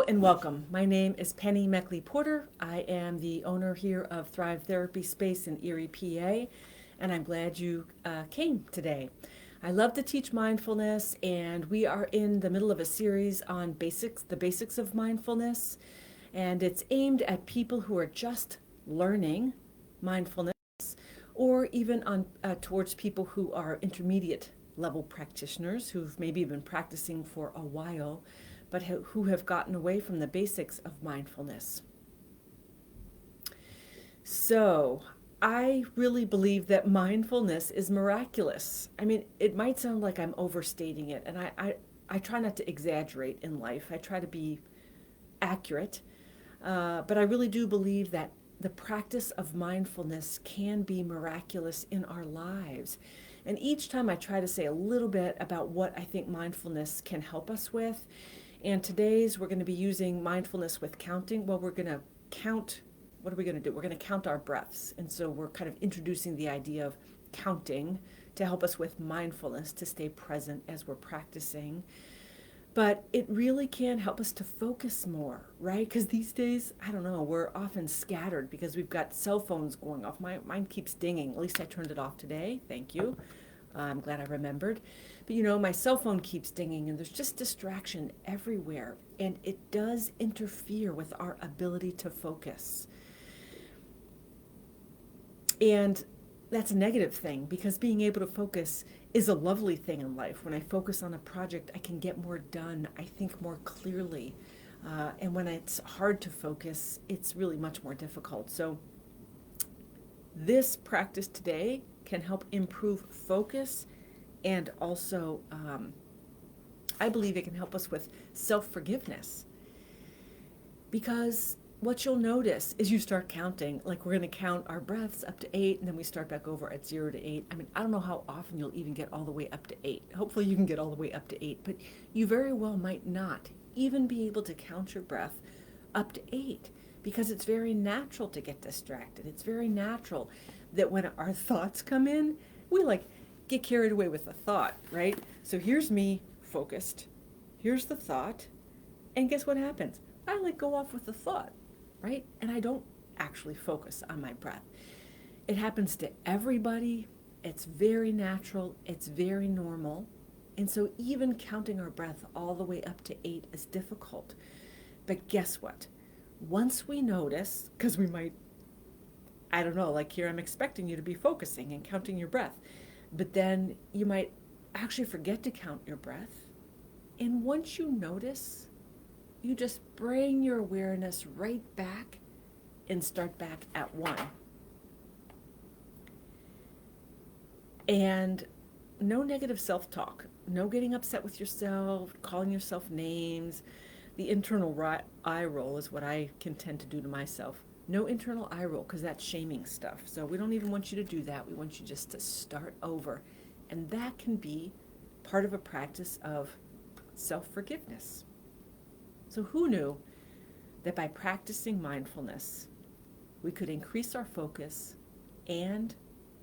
and welcome. My name is Penny Meckley Porter. I am the owner here of Thrive Therapy Space in Erie, PA, and I'm glad you came today. I love to teach mindfulness, and we are in the middle of a series on the basics of mindfulness, and it's aimed at people who are just learning mindfulness, or even towards people who are intermediate level practitioners who've maybe been practicing for a while but who have gotten away from the basics of mindfulness. So, I really believe that mindfulness is miraculous. I mean, it might sound like I'm overstating it, and I try not to exaggerate in life. I try to be accurate, but I really do believe that the practice of mindfulness can be miraculous in our lives. And each time I try to say a little bit about what I think mindfulness can help us with. And today's we're going to be using mindfulness with counting. Well, we're going to count. What are we going to do? We're going to count our breaths. And so we're kind of introducing the idea of counting to help us with mindfulness, to stay present as we're practicing. But it really can help us to focus more, right? Because these days, I don't know, we're often scattered because we've got cell phones going off. Mine keeps dinging. At least I turned it off today. Thank you. I'm glad I remembered. But my cell phone keeps dinging, and there's just distraction everywhere. And it does interfere with our ability to focus. And that's a negative thing, because being able to focus is a lovely thing in life. When I focus on a project, I can get more done. I think more clearly. And when it's hard to focus, it's really much more difficult. So this practice today can help improve focus, and also I believe it can help us with self-forgiveness. Because what you'll notice is you start counting, like we're going to count our breaths up to 8, and then we start back over at 0 to 8. I mean, I don't know how often you'll even get all the way up to 8. Hopefully you can get all the way up to 8, but you very well might not even be able to count your breath up to 8, because it's very natural to get distracted. It's very natural that when our thoughts come in, we get carried away with the thought, right? So here's me focused. Here's the thought. And guess what happens? I go off with the thought, right? And I don't actually focus on my breath. It happens to everybody. It's very natural. It's very normal. And so even counting our breath all the way up to 8 is difficult. But guess what? Once we notice, because we might, I don't know, like here I'm expecting you to be focusing and counting your breath, but then you might actually forget to count your breath. And once you notice, you just bring your awareness right back and start back at 1. And no negative self-talk, no getting upset with yourself, calling yourself names. The internal eye roll is what I can tend to do to myself. No internal eye roll, because that's shaming stuff. So we don't even want you to do that. We want you just to start over. And that can be part of a practice of self-forgiveness. So who knew that by practicing mindfulness, we could increase our focus and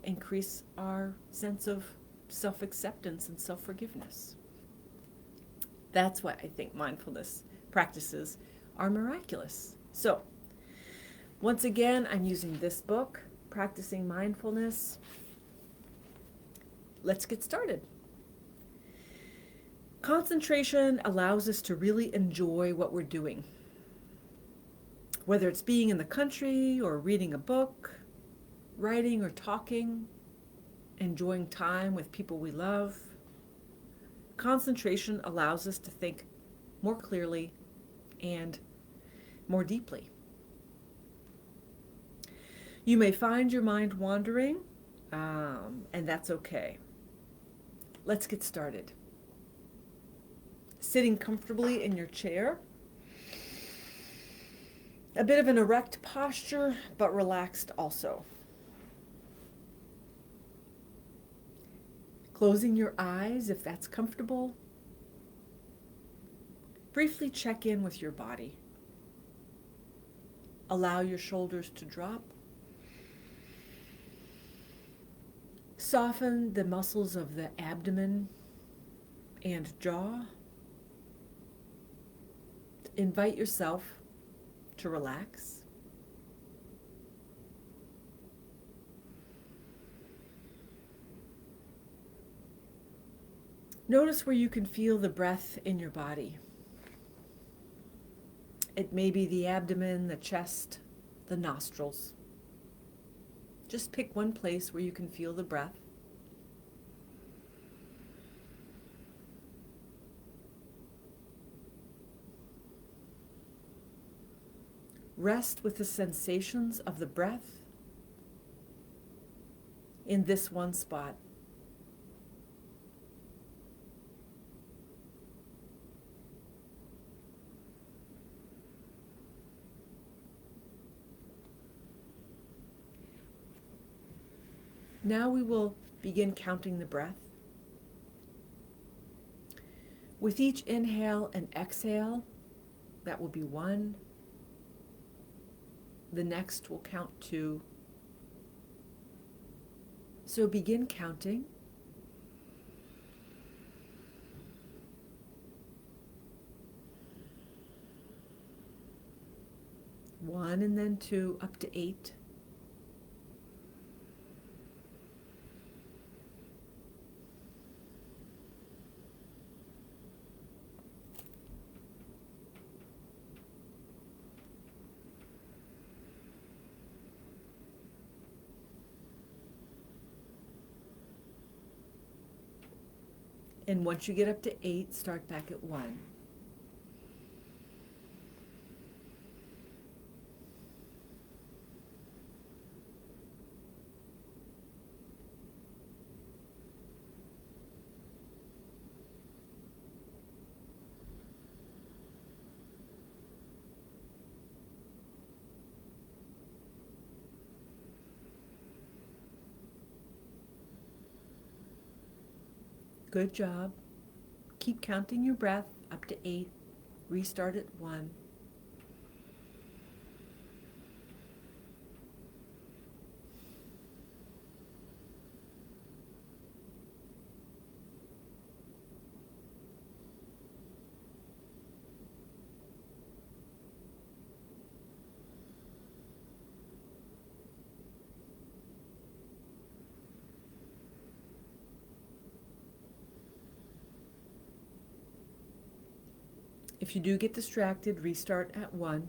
increase our sense of self-acceptance and self-forgiveness? That's why I think mindfulness practices are miraculous. So, once again, I'm using this book, Practicing Mindfulness. Let's get started. Concentration allows us to really enjoy what we're doing. Whether it's being in the country or reading a book, writing or talking, enjoying time with people we love. Concentration allows us to think more clearly and more deeply. You may find your mind wandering, and that's okay. Let's get started. Sitting comfortably in your chair. A bit of an erect posture, but relaxed also. Closing your eyes if that's comfortable. Briefly check in with your body. Allow your shoulders to drop. Soften the muscles of the abdomen and jaw. Invite yourself to relax. Notice where you can feel the breath in your body. It may be the abdomen, the chest, the nostrils. Just pick one place where you can feel the breath. Rest with the sensations of the breath in this one spot. Now we will begin counting the breath. With each inhale and exhale, that will be 1. The next will count 2. So begin counting. 1 and then 2 up to 8. And once you get up to 8, start back at 1. Good job. Keep counting your breath up to 8. Restart at 1. If you do get distracted, restart at 1.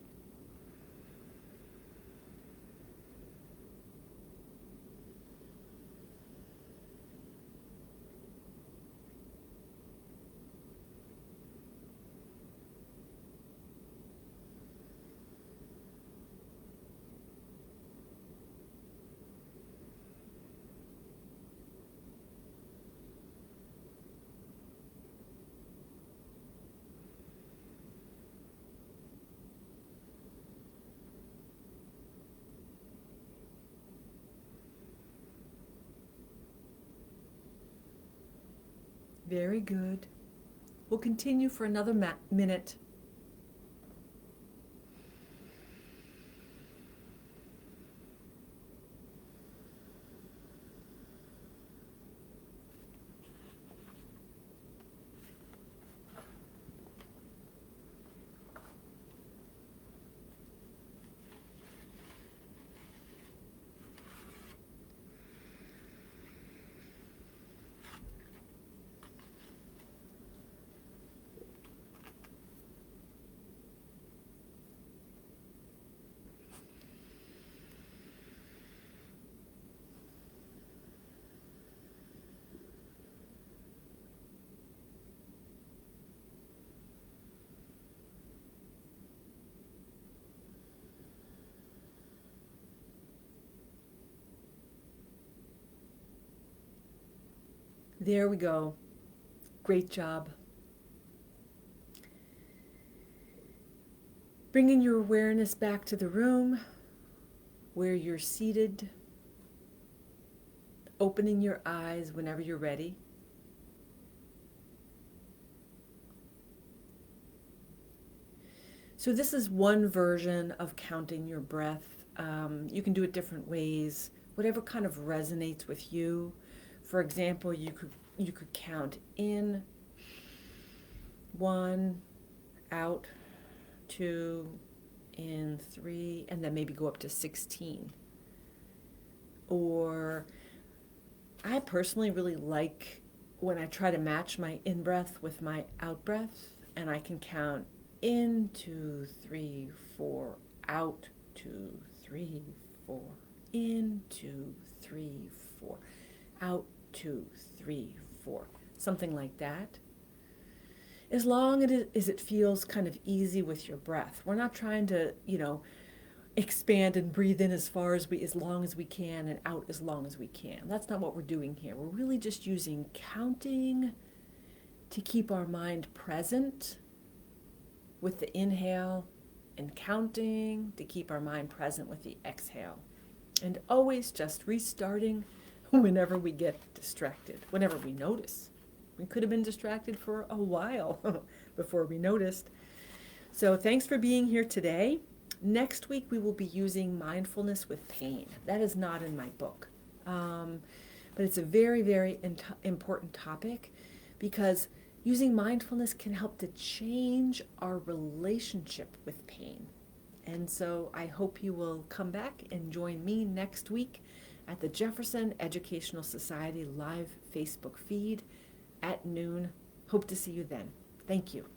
Very good. We'll continue for another minute. There we go. Great job. Bringing your awareness back to the room where you're seated, opening your eyes whenever you're ready. So this is one version of counting your breath. You can do it different ways, whatever kind of resonates with you. For example, you could count in 1, out 2, in 3, and then maybe go up to 16. Or I personally really like when I try to match my in-breath with my out-breath, and I can count in, 2, 3, 4, out, 2, 3, 4, in, 2, 3, 4, out, 2, 3, 4, something like that. As long as it feels kind of easy with your breath. We're not trying to, expand and breathe in as long as we can and out as long as we can. That's not what we're doing here. We're really just using counting to keep our mind present with the inhale and counting to keep our mind present with the exhale. And always just restarting whenever we get distracted, whenever we notice. We could have been distracted for a while before we noticed. So thanks for being here today. Next week, we will be using mindfulness with pain. That is not in my book. But it's a very, very important topic because using mindfulness can help to change our relationship with pain. And so I hope you will come back and join me next week at the Jefferson Educational Society live Facebook feed at noon. Hope to see you then. Thank you.